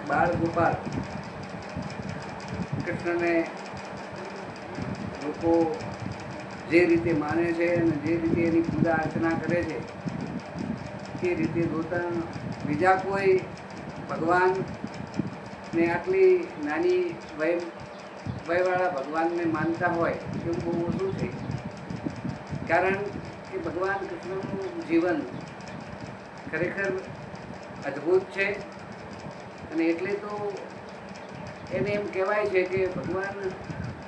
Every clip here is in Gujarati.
બાળ ગોપાલ કૃષ્ણને લોકો જે રીતે માને છે અને જે રીતે એની પૂજા અર્ચના કરે છે એ રીતે જોતા બીજા કોઈ ભગવાનને આટલી નાની વયવાળા ભગવાનને માનતા હોય એવું બહુ ઓછું છે. કારણ કે ભગવાન કૃષ્ણનું જીવન ખરેખર અદ્ભુત છે. અને એટલે તો એને એમ કહેવાય છે કે ભગવાન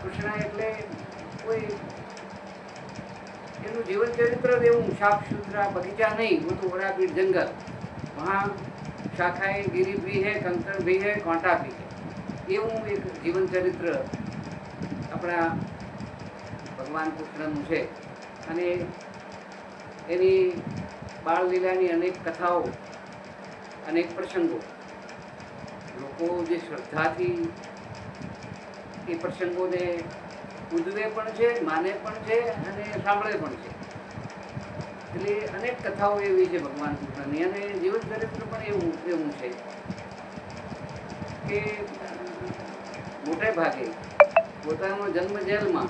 કૃષ્ણ એટલે કોઈ એનું જીવન ચરિત્ર એવું સાફ સુથરા बगीचा नहीं, वो तो बड़ा फिर जंगल, वहाँ शाखाएं गिरी भी है, कंकड़ भी है, कांटा भी है. એવું એક જીવન ચરિત્ર આપણા ભગવાન કૃષ્ણનું છે. અને એની બાળલીલાની અનેક કથાઓ, અનેક પ્રસંગો લોકો જે શ્રદ્ધાથી એ પ્રસંગોને ઉજવે પણ છે, માને પણ છે અને સાંભળે પણ છે. એટલે અનેક કથાઓ એવી છે ભગવાન કૃષ્ણની. અને જીવન ચરિત્ર પણ એવું છે કે મોટે ભાગે પોતાનો જન્મ જેલમાં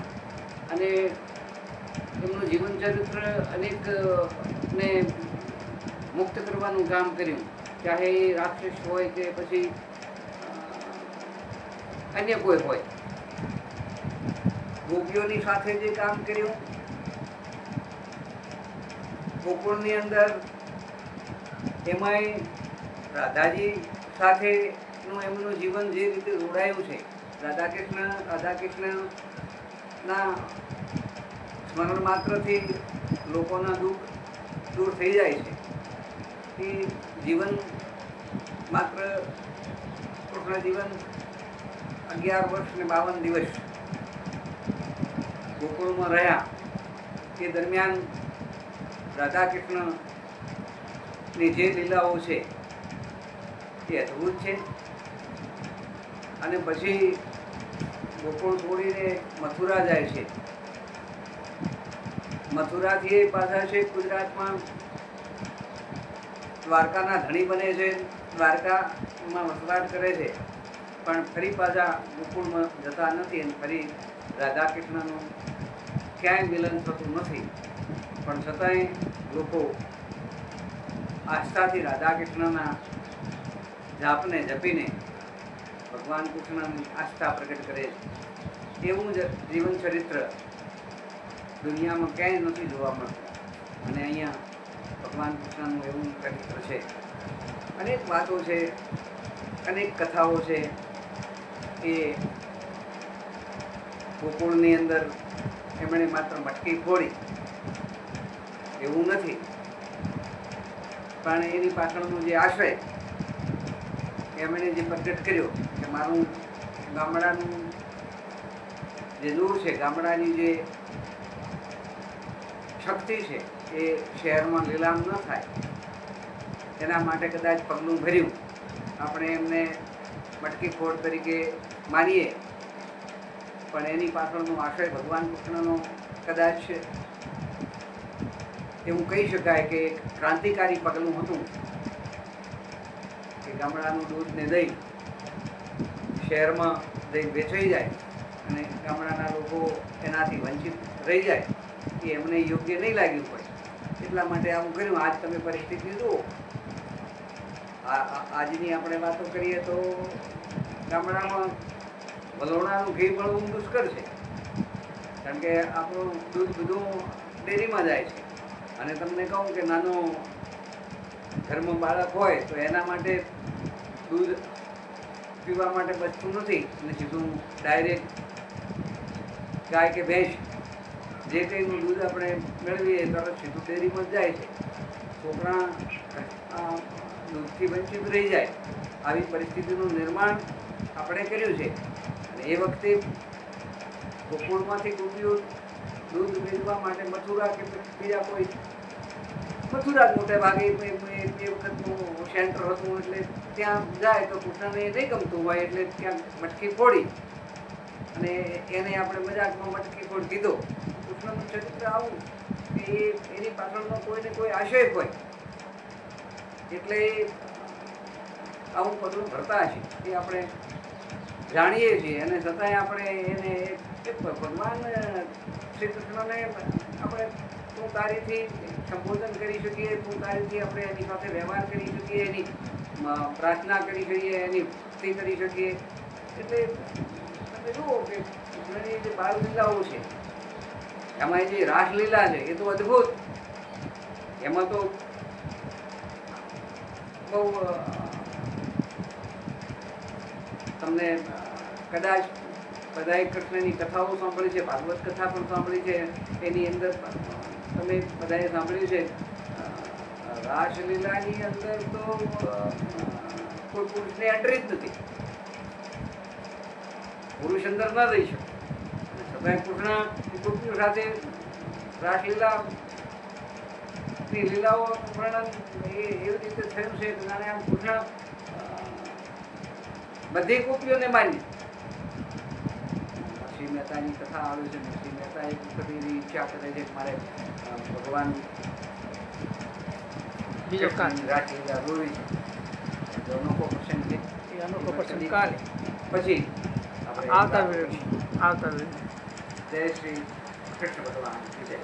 અને એમનું જીવન ચરિત્ર અનેકને મુક્ત કરવાનું કામ કર્યું, ચાહે એ રાક્ષસ હોય કે પછી અન્ય કોઈ હોય. ગોપીઓની સાથે જે કામ કર્યું, ગોકુળની અંદર એમાંય રાધાજી સાથેનું એમનું જીવન જે રીતે જોડાયું છે, રાધા કૃષ્ણના સ્મરણ માત્રથી લોકોના દુઃખ દૂર થઈ જાય છે. એ જીવન માત્ર કૃષ્ણ જીવન 11 વર્ષ ને 52 દિવસ ગોકુળમાં રહ્યા. એ દરમિયાન રાધા કૃષ્ણની જે લીલાઓ છે એ અદ્ભુત છે. અને પછી ગોકુળ છોડીને મથુરા જાય છે. મથુરાથી એ પાછા છે ગુજરાતમાં દ્વારકાના ધણી બને છે, દ્વારકામાં વસવાટ કરે છે. પણ ફરી પાછા ગોકુળમાં જતા નથી અને ફરી રાધા કૃષ્ણનું ક્યાંય મિલન થતું નથી. પણ છતાંય લોકો આસ્થાથી રાધા કૃષ્ણના જાપને જપીને ભગવાન કૃષ્ણની આસ્થા પ્રગટ કરે છે. એવું જ જીવન ચરિત્ર દુનિયામાં ક્યાંય નથી જોવા મળતું. અને અહીંયા ભગવાન કૃષ્ણનું એવું ચરિત્ર છે. અનેક વાતો છે, અનેક કથાઓ છે. એ ગોકુળની અંદર એમણે માત્ર મટકી ફોડી એવું નથી, પણ એની પાછળનો જે આશય એમણે જે પ્રગટ કર્યો કે મારું ગામડાનું જે દૂર છે, ગામડાની જે શક્તિ છે એ શહેરમાં લીલામ ન થાય, એના માટે કદાચ પગલું ભર્યું. આપણે એમને મટકી ફોડ તરીકે માનીએ, પણ એની પાછળનો આશય ભગવાન કૃષ્ણનો કદાચ એવું કહી શકાય કે એક ક્રાંતિકારી પગલું હતું કે ગામડાનું દૂધ ને દહીં શહેરમાં દહીં વેચાઈ જાય અને ગામડાના લોકો એનાથી વંચિત રહી જાય, એ એમને યોગ્ય નહીં લાગ્યું હોય. એટલા માટે આવું કર્યું. આજ તમે પરિસ્થિતિ જુઓ, આજની આપણે વાતો કરીએ તો ગામડામાં વલોણાનું ઘી મળવું દુષ્કર છે. કારણ કે આપણું દૂધ બધું ડેરીમાં જાય છે. અને તમને કહું કે નાનો ઘરમાં બાળક હોય તો એના માટે દૂધ પીવા માટે બચતું નથી અને સીધું ડાયરેક્ટ ગાય કે ભેંસ જે કંઈનું દૂધ આપણે મેળવીએ તરત સીધું ડેરીમાં જ જાય છે. છોકરા દૂધથી વંચિત રહી જાય. આવી પરિસ્થિતિનું નિર્માણ આપણે કર્યું છે. અને એ વખતે ગોકુળમાંથી ગોપીઓ દૂધ મેળવવા માટે મથુરા કે બીજા કોઈ મથુરા જ મોટે ભાગે એ વખતનું સેન્ટર હતું. એટલે ત્યાં જાય તો કૃષ્ણને નહીં ગમતું હોય એટલે ત્યાં મટકી ફોડી અને એને આપણે મજાકમાં મટકી ફોડ કીધો. કૃષ્ણનું ચરિત્ર આવું કે એની પાછળનો કોઈને કોઈ આશય હોય. એટલે આવું પગલું ભરતા હશે એ આપણે જાણીએ છીએ, અને છતાંય આપણે એને ભગવાન શ્રી કૃષ્ણને આપણે પૂર્ણતારીથી સંબોધન કરી શકીએ, પૂર્ણતારીથી આપણે એની સાથે વ્યવહાર કરી શકીએ, એની પ્રાર્થના કરી શકીએ, એની ભક્તિ કરી શકીએ. એટલે તમે જુઓ કે કૃષ્ણની જે બાળલીલાઓ છે એમાં જે રાસલીલા છે એ તો અદ્ભુત. એમાં તો બહુ તમને કદાચ બધાએ કૃષ્ણની કથાઓ સાંભળી છે, ભાગવત કથા પણ સાંભળી છે, એની અંદર તમે બધાએ સાંભળ્યું છે રાસલીલાની અંદર તો કોઈ પુરુષની એન્ટ્રી જ નથી, પુરુષ અંદર ન રહી શકે. છતાં કૃષ્ણ ગોપીઓ સાથે રાસલીલા ની લીલાઓ વર્ણન એવી રીતે થયું છે કે જાણે આમ કૃષ્ણ બધી ગોપીઓને માની. નરસિંહ મહેતાની કથા આવે છે. નરસિંહ મહેતા એક વખત એવી ઈચ્છા કરે છે કે મારે ભગવાન રાસલીલા જોવી છે. અનોખો પ્રસંગ છે. એ અનોખો પ્રસંગ કાલે પછી આવતા જય શ્રી કૃષ્ણ ભગવાન જય.